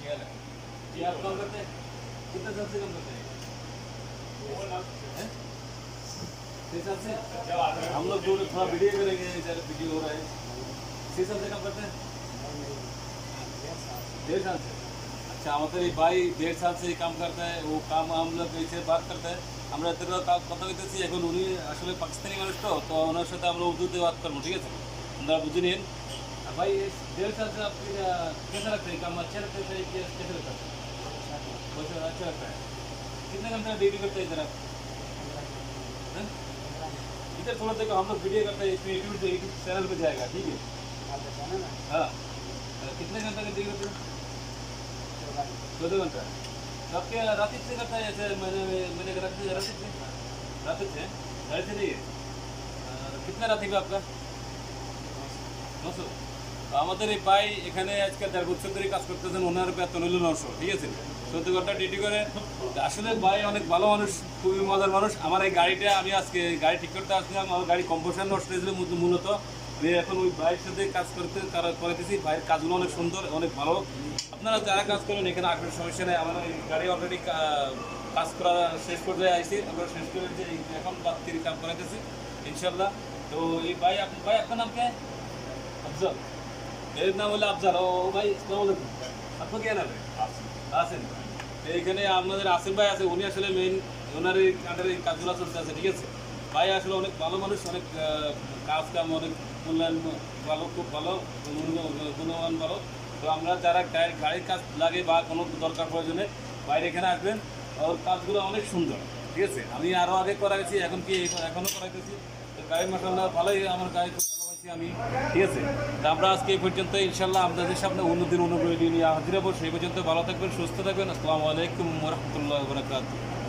जी आप काम करते हैं कितने साल से काम करते हैं? 6 साल से। हम लोग जो थोड़ा वीडियो करेंगे, ज़्यादा वीडियो हो रहा है। 6 साल से काम करते हैं? 1.5 साल से। अच्छा, আমাদের এই ভাই 1.5 সাল से काम करता है। वो काम हम लोग ऐसे बात करते हैं। আমরা এত কথা বলতেছি, এখন উনি আসলে পাকিস্তানি মানুষ, তো ওনার সাথে আমরা উর্দুতে बात করবো, ঠিক আছে? আপনারা বুঝে নিন। भाई 1.5 साल से आपको कैसा लगता है काम? अच्छा लगता है कि कैसा लगता है? बहुत अच्छा लगता है। कितने घंटा ड्यूटी करते हैं इधर आप? हैं? इधर थोड़ा देखो, हम लोग वीडियो करते हैं, इसमें यूट्यूब चैनल पे जाएगा, ठीक है? हाँ, कितने घंटा का ड्यूटी करते हैं? 14 घंटा। तो आपके रात से करता है? ऐसे मैंने रात से नहीं है। कितना रात है आपका? 900। তো আমাদের এই ভাই এখানে আজকে 1.5 বছর ধরে কাজ করতেছেন, ওনার বেতন হলো 900, ঠিক আছে? 14 ঘন্টা ডিউটি করে। আসলে ভাই অনেক ভালো মানুষ, খুবই মজার মানুষ। আমার এই গাড়িটা, আমি আজকে গাড়ি ঠিক করতে আসলাম, আমার গাড়ি কম্পোসার নষ্ট হয়েছিল মূলত। আমি এখন ওই ভাইয়ের সাথে কাজ করেতেছি। ভাইয়ের কাজগুলো অনেক সুন্দর, অনেক ভালো। আপনারা যারা কাজ করেন এখানে আসলে সমস্যা নেই। আমার এই গাড়ি অলরেডি কাজ করা শেষ পর্যায়ে আসছি, আমরা শেষ করে যে এখন রাত্রির কাজ করাইতেছি ইনশাল্লাহ। তো এই ভাই আপনার নাম কে? अफजल। मेरा नाम बोले अफजल। ओ भाई अस्सलाम वालेकुम। आपका क्या नाम है? আসিম। এইখানে আমাদের আসিম ভাই আছে, উনি আসলে মেইন, ওনার এই আন্ডারে কাজগুলো চলতে আছে, ঠিক আছে? ভাই আসলে অনেক ভালো মানুষ, অনেক কাজ কাম, অনেক মূল্যায়ন ভালো, খুব ভালো, গুণমান ভালো। তো আমরা যারা গাড়ির কাজ লাগে বা কোনো দরকার প্রয়োজনে বাইরে এখানে আসবেন, ওর কাজগুলো অনেক সুন্দর, ঠিক আছে? আমি আরও আগে করাইছি, এখনও করাইতেছি। তো গাড়ি মাসাল্লাহ ভালোই, আমার গাড়ি আমি, ঠিক আছে? তো আমরা আজকে এই পর্যন্ত, ইনশাল্লাহ আপনাদের সামনে অন্য ভিডিও নিয়ে হাজির হবো। সেই পর্যন্ত ভালো থাকবেন, সুস্থ থাকবেন। আসসালামু আলাইকুম ওয়া রাহমাতুল্লাহি ওয়া বারাকাতুহু।